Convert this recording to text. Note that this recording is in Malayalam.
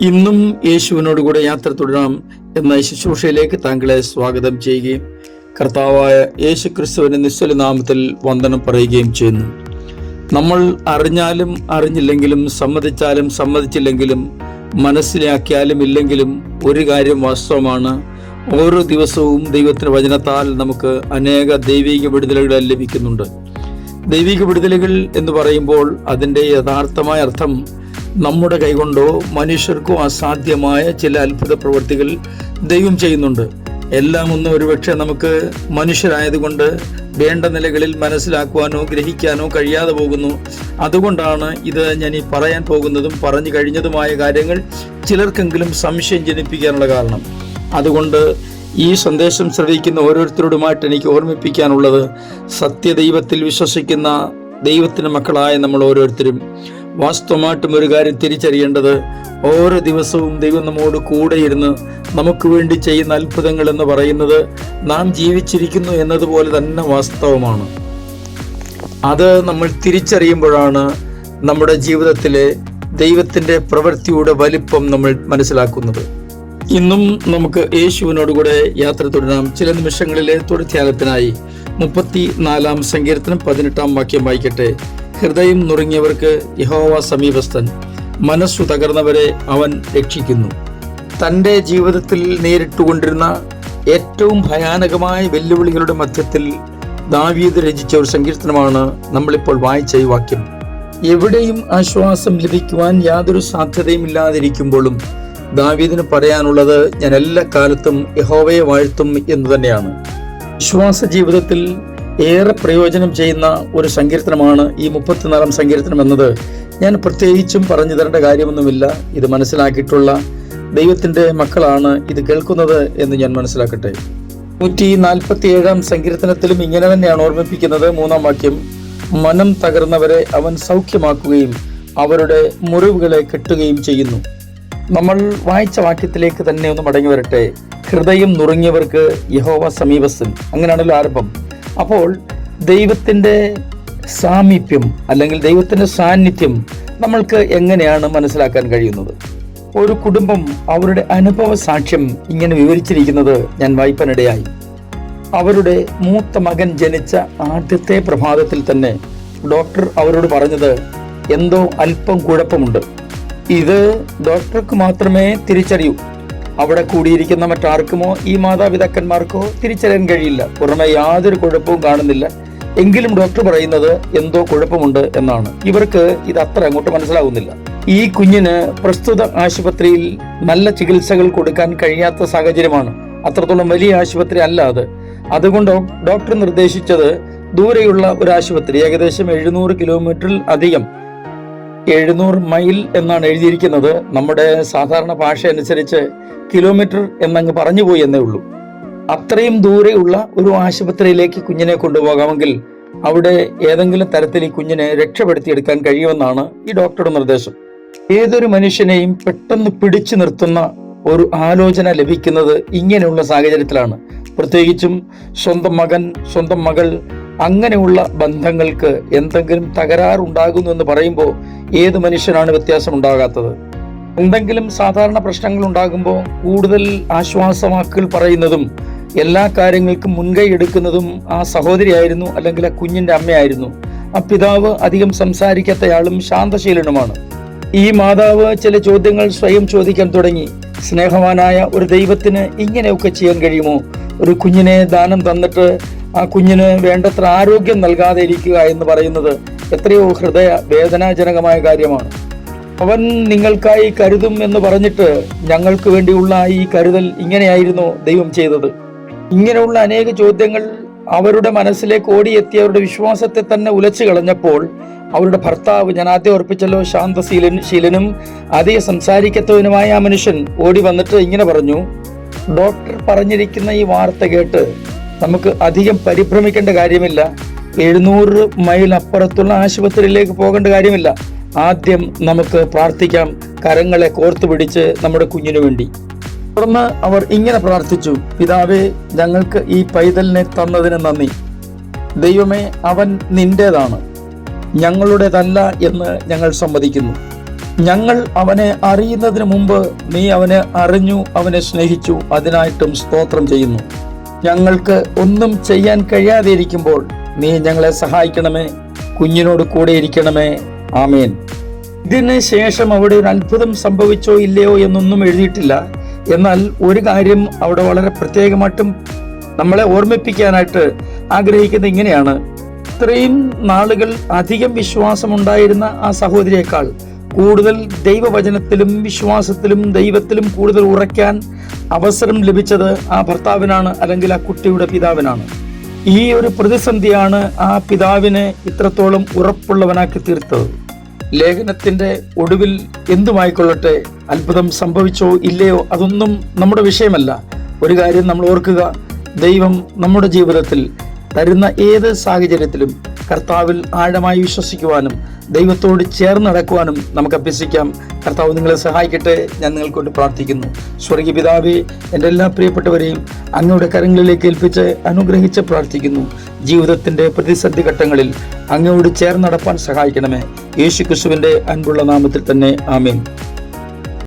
ഇന്നും യേശുവിനോടുകൂടെ യാത്ര തുടരാം എന്ന ശുശ്രൂഷയിലേക്ക് താങ്കളെ സ്വാഗതം ചെയ്യുകയും കർത്താവായ യേശു ക്രിസ്തുവിന്റെ നിശ്ചല നാമത്തിൽ വന്ദനം പറയുകയും ചെയ്യുന്നു. നമ്മൾ അറിഞ്ഞാലും അറിഞ്ഞില്ലെങ്കിലും, സമ്മതിച്ചാലും സമ്മതിച്ചില്ലെങ്കിലും, മനസ്സിലാക്കിയാലും ഇല്ലെങ്കിലും ഒരു കാര്യം വാസ്തവമാണ്. ഓരോ ദിവസവും ദൈവത്തിന്റെ വചനത്താൽ നമുക്ക് അനേക ദൈവിക വിടുതലുകൾ ലഭിക്കുന്നുണ്ട്. ദൈവിക വിടുതലുകൾ എന്ന് പറയുമ്പോൾ അതിൻ്റെ യഥാർത്ഥമായ അർത്ഥം നമ്മുടെ കൈകൊണ്ടോ മനുഷ്യർക്കോ അസാധ്യമായ ചില അത്ഭുത പ്രവൃത്തികൾ ദൈവം ചെയ്യുന്നുണ്ട്. എല്ലാം ഒന്നും ഒരുപക്ഷെ നമുക്ക് മനുഷ്യരായതുകൊണ്ട് വേണ്ട നിലകളിൽ മനസ്സിലാക്കുവാനോ ഗ്രഹിക്കാനോ കഴിയാതെ പോകുന്നു. അതുകൊണ്ടാണ് ഇത് ഞാൻ ഈ പറയാൻ പോകുന്നതും പറഞ്ഞു കഴിഞ്ഞതുമായ കാര്യങ്ങൾ ചിലർക്കെങ്കിലും സംശയം ജനിപ്പിക്കാനുള്ള കാരണം. അതുകൊണ്ട് ഈ സന്ദേശം ശ്രവിക്കുന്ന ഓരോരുത്തരോടുമായിട്ട് എനിക്ക് ഓർമ്മിപ്പിക്കാനുള്ളത്, സത്യദൈവത്തിൽ വിശ്വസിക്കുന്ന ദൈവത്തിൻ്റെ മക്കളായ നമ്മൾ ഓരോരുത്തരും വാസ്തവമായിട്ടും ഒരു കാര്യം തിരിച്ചറിയേണ്ടത്, ഓരോ ദിവസവും ദൈവം നമ്മോട് കൂടെ ഇരുന്ന് നമുക്ക് വേണ്ടി ചെയ്യുന്ന അത്ഭുതങ്ങൾ എന്ന് പറയുന്നത് നാം ജീവിച്ചിരിക്കുന്നു എന്നതുപോലെ തന്നെ വാസ്തവമാണ്. അത് നമ്മൾ തിരിച്ചറിയുമ്പോഴാണ് നമ്മുടെ ജീവിതത്തിലെ ദൈവത്തിൻ്റെ പ്രവൃത്തിയുടെ വലിപ്പം നമ്മൾ മനസ്സിലാക്കുന്നത്. ഇന്നും നമുക്ക് യേശുവിനോടുകൂടെ യാത്ര തുടരാം. ചില നിമിഷങ്ങളിലെ തുടർധ്യാനത്തിനായി 34 സങ്കീർത്തനം 18 വാക്യം വായിക്കട്ടെ. ഹൃദയം നുറുങ്ങിയവർക്ക് യഹോവ സമീപസ്ഥൻ, മനസ്സു തകർന്നവരെ അവൻ രക്ഷിക്കുന്നു. തൻ്റെ ജീവിതത്തിൽ നേരിട്ടുകൊണ്ടിരുന്ന ഏറ്റവും ഭയാനകമായ വെല്ലുവിളികളുടെ മധ്യത്തിൽ ദാവീദ് രചിച്ച ഒരു സങ്കീർത്തനമാണ് നമ്മളിപ്പോൾ വായിച്ച ഈ വാക്യം. എവിടെയും ആശ്വാസം ലഭിക്കുവാൻ യാതൊരു സാധ്യതയും ഇല്ലാതിരിക്കുമ്പോഴും ദാവീദിന് പറയാനുള്ളത്, ഞാൻ എല്ലാ കാലത്തും യഹോവയെ വാഴ്ത്തും എന്ന് തന്നെയാണ്. വിശ്വാസ ജീവിതത്തിൽ ഏറെ പ്രയോജനം ചെയ്യുന്ന ഒരു സങ്കീർത്തനമാണ് ഈ 34 സങ്കീർത്തനം എന്നത് ഞാൻ പ്രത്യേകിച്ചും പറഞ്ഞു തരേണ്ട കാര്യമൊന്നുമില്ല. ഇത് മനസ്സിലാക്കിയിട്ടുള്ള ദൈവത്തിൻ്റെ മക്കളാണ് ഇത് കേൾക്കുന്നത് എന്ന് ഞാൻ മനസ്സിലാക്കട്ടെ. 147 സങ്കീർത്തനത്തിലും ഇങ്ങനെ തന്നെയാണ് ഓർമ്മിപ്പിക്കുന്നത്. 3 വാക്യം, മനം തകർന്നവരെ അവൻ സൗഖ്യമാക്കുകയും അവരുടെ മുറിവുകളെ കെട്ടുകയും ചെയ്യുന്നു. നമ്മൾ വായിച്ച വാക്യത്തിലേക്ക് തന്നെ ഒന്ന് മടങ്ങി വരട്ടെ. ഹൃദയം നുറുങ്ങിയവർക്ക് യഹോവ സമീപസ്ഥൻ, അങ്ങനെയാണല്ലോ ആരംഭം. അപ്പോൾ ദൈവത്തിൻ്റെ സാമീപ്യം അല്ലെങ്കിൽ ദൈവത്തിൻ്റെ സാന്നിധ്യം നമ്മൾക്ക് എങ്ങനെയാണ് മനസ്സിലാക്കാൻ കഴിയുന്നത്? ഒരു കുടുംബം അവരുടെ അനുഭവ സാക്ഷ്യം ഇങ്ങനെ വിവരിച്ചിരിക്കുന്നത് ഞാൻ വായിപ്പാനിടയായി. അവരുടെ മൂത്ത മകൻ ജനിച്ച ആദ്യത്തെ പ്രഭാതത്തിൽ തന്നെ ഡോക്ടർ അവരോട് പറഞ്ഞത്, എന്തോ അല്പം കുഴപ്പമുണ്ട്. ഇത് ഡോക്ടർക്ക് മാത്രമേ തിരിച്ചറിയൂ. അവിടെ കൂടിയിരിക്കുന്ന മറ്റാർക്കുമോ ഈ മാതാപിതാക്കന്മാർക്കോ തിരിച്ചറിയാൻ കഴിയില്ല. പുറമെ യാതൊരു കുഴപ്പവും കാണുന്നില്ല. എങ്കിലും ഡോക്ടർ പറയുന്നത് എന്തോ കുഴപ്പമുണ്ട് എന്നാണ്. ഇവർക്ക് ഇത് അത്ര അങ്ങോട്ട് മനസ്സിലാകുന്നില്ല. ഈ കുഞ്ഞിന് പ്രസ്തുത ആശുപത്രിയിൽ നല്ല ചികിത്സകൾ കൊടുക്കാൻ കഴിയാത്ത സാഹചര്യമാണ്. അത്രത്തോളം വലിയ ആശുപത്രി അല്ല അത്. അതുകൊണ്ട് ഡോക്ടർ നിർദ്ദേശിച്ചത് ദൂരെയുള്ള ഒരു ആശുപത്രി, ഏകദേശം 700 കിലോമീറ്ററിൽ അധികം, 700 മൈൽ എന്നാണ് എഴുതിയിരിക്കുന്നത്. നമ്മുടെ സാധാരണ ഭാഷ അനുസരിച്ച് കിലോമീറ്റർ എന്നങ്ങ് പറഞ്ഞുപോയി എന്നേ ഉള്ളൂ. അത്രയും ദൂരെയുള്ള ഒരു ആശുപത്രിയിലേക്ക് കുഞ്ഞിനെ കൊണ്ടുപോകാമെങ്കിൽ അവിടെ ഏതെങ്കിലും തരത്തിൽ ഈ കുഞ്ഞിനെ രക്ഷപ്പെടുത്തിയെടുക്കാൻ കഴിയുമെന്നാണ് ഈ ഡോക്ടറുടെ നിർദ്ദേശം. ഏതൊരു മനുഷ്യനെയും പെട്ടെന്ന് പിടിച്ചു നിർത്തുന്ന ഒരു ആലോചന ലഭിക്കുന്നത് ഇങ്ങനെയുള്ള സാഹചര്യത്തിലാണ്. പ്രത്യേകിച്ചും സ്വന്തം മകൻ, സ്വന്തം മകൾ, അങ്ങനെയുള്ള ബന്ധങ്ങൾക്ക് എന്തെങ്കിലും തകരാറുണ്ടാകുന്നു എന്ന് പറയുമ്പോൾ ഏത് മനുഷ്യനാണ് വ്യത്യാസം ഉണ്ടാകാത്തത്? എന്തെങ്കിലും സാധാരണ പ്രശ്നങ്ങൾ ഉണ്ടാകുമ്പോൾ കൂടുതൽ ആശ്വാസവാക്കുകൾ പറയുന്നതും എല്ലാ കാര്യങ്ങൾക്കും മുൻകൈ എടുക്കുന്നതും ആ സഹോദരിയായിരുന്നു, അല്ലെങ്കിൽ ആ കുഞ്ഞിൻ്റെ അമ്മയായിരുന്നു. ആ പിതാവ് അധികം സംസാരിക്കാത്തയാളും ശാന്തശീലനുമാണ്. ഈ മാതാവ് ചില ചോദ്യങ്ങൾ സ്വയം ചോദിക്കാൻ തുടങ്ങി. സ്നേഹവാനായ ഒരു ദൈവത്തിന് ഇങ്ങനെയൊക്കെ ചെയ്യാൻ കഴിയുമോ? ഒരു കുഞ്ഞിനെ ദാനം തന്നിട്ട് ആ കുഞ്ഞിന് വേണ്ടത്ര ആരോഗ്യം നൽകാതെ ഇരിക്കുക എന്ന് പറയുന്നത് എത്രയോ ഹൃദയ വേദനാജനകമായ കാര്യമാണ്. അവൻ നിങ്ങൾക്കായി കരുതും എന്ന് പറഞ്ഞിട്ട് ഞങ്ങൾക്ക് വേണ്ടിയുള്ള ഈ കരുതൽ ഇങ്ങനെയായിരുന്നോ ദൈവം ചെയ്തത്? ഇങ്ങനെയുള്ള അനേക ചോദ്യങ്ങൾ അവരുടെ മനസ്സിലേക്ക് ഓടിയെത്തിയവരുടെ വിശ്വാസത്തെ തന്നെ ഉലച്ചു കളഞ്ഞപ്പോൾ അവരുടെ ഭർത്താവ്, ഞാൻ ആദ്യം ഓർപ്പിച്ചല്ലോ, ശാന്തശീലനും അധികം സംസാരിക്കത്തവനുമായ ആ മനുഷ്യൻ ഓടി വന്നിട്ട് ഇങ്ങനെ പറഞ്ഞു, ഡോക്ടർ പറഞ്ഞിരിക്കുന്ന ഈ വാർത്ത കേട്ട് നമുക്ക് അധികം പരിഭ്രമിക്കേണ്ട കാര്യമില്ല. 700 മൈൽ അപ്പുറത്തുള്ള ആശുപത്രിയിലേക്ക് പോകേണ്ട കാര്യമില്ല. ആദ്യം നമുക്ക് പ്രാർത്ഥിക്കാം, കരങ്ങളെ കോർത്തു പിടിച്ച് നമ്മുടെ കുഞ്ഞിനു വേണ്ടി. തുടർന്ന് അവർ ഇങ്ങനെ പ്രാർത്ഥിച്ചു, പിതാവേ, ഞങ്ങൾക്ക് ഈ പൈതലിനെ തന്നതിന് നന്ദി. ദൈവമേ, അവൻ നിന്റേതാണ്, ഞങ്ങളുടേതല്ല എന്ന് ഞങ്ങൾ സമ്മതിക്കുന്നു. ഞങ്ങൾ അവനെ അറിയുന്നതിന് മുമ്പ് നീ അവനെ അറിഞ്ഞു, അവനെ സ്നേഹിച്ചു, അതിനായിട്ടും സ്തോത്രം ചെയ്യുന്നു. ഞങ്ങൾക്ക് ഒന്നും ചെയ്യാൻ കഴിയാതെ ഇരിക്കുമ്പോൾ നീ ഞങ്ങളെ സഹായിക്കണമേ, കുഞ്ഞിനോട് കൂടെ ഇരിക്കണമേ. ആമേൻ. ഇതിന് ശേഷം അവിടെ ഒരു അത്ഭുതം സംഭവിച്ചോ ഇല്ലയോ എന്നൊന്നും എഴുതിയിട്ടില്ല. എന്നാൽ ഒരു കാര്യം അവിടെ വളരെ പ്രത്യേകമായിട്ടും നമ്മളെ ഓർമ്മിപ്പിക്കാനായിട്ട് ആഗ്രഹിക്കുന്നത് ഇങ്ങനെയാണ്: ഇത്രയും നാളുകൾ അധികം വിശ്വാസമുണ്ടായിരുന്ന ആ സഹോദരിയേക്കാൾ കൂടുതൽ ദൈവവചനത്തിലും വിശ്വാസത്തിലും ദൈവത്തിലും കൂടുതൽ ഉറയ്ക്കാൻ അവസരം ലഭിച്ചത് ആ ഭർത്താവിനാണ്, അല്ലെങ്കിൽ ആ കുട്ടിയുടെ പിതാവിനാണ്. ഈ ഒരു പ്രതിസന്ധിയാണ് ആ പിതാവിനെ ഇത്രത്തോളം ഉറപ്പുള്ളവനാക്കി തീർത്തത്. ലേഖനത്തിന്റെ ഒടുവിൽ എന്തുമായിക്കൊള്ളട്ടെ, അത്ഭുതം സംഭവിച്ചോ ഇല്ലയോ അതൊന്നും നമ്മുടെ വിഷയമല്ല. ഒരു കാര്യം നമ്മൾ ഓർക്കുക: ദൈവം നമ്മുടെ ജീവിതത്തിൽ തരുന്ന ഏത് സാഹചര്യത്തിലും കർത്താവിൽ ആഴമായി വിശ്വസിക്കുവാനും ദൈവത്തോട് ചേർന്ന് നടക്കുവാനും നമുക്ക് അഭ്യസിക്കാം. കർത്താവ് നിങ്ങളെ സഹായിക്കട്ടെ. ഞാൻ നിങ്ങൾക്കൊണ്ട് പ്രാർത്ഥിക്കുന്നു. സ്വർഗീയ പിതാവേ, എൻ്റെ എല്ലാ പ്രിയപ്പെട്ടവരെയും അങ്ങയുടെ കരങ്ങളിലേക്ക് ഏൽപ്പിച്ച് അനുഗ്രഹിച്ച് പ്രാർത്ഥിക്കുന്നു. ജീവിതത്തിൻ്റെ പ്രതിസന്ധി ഘട്ടങ്ങളിൽ അങ്ങയോട് ചേർന്ന് നടപ്പാൻ സഹായിക്കണമേ. യേശു ക്രിസ്തുവിൻ്റെ അൻപുള്ള നാമത്തിൽ തന്നെ. ആമേൻ.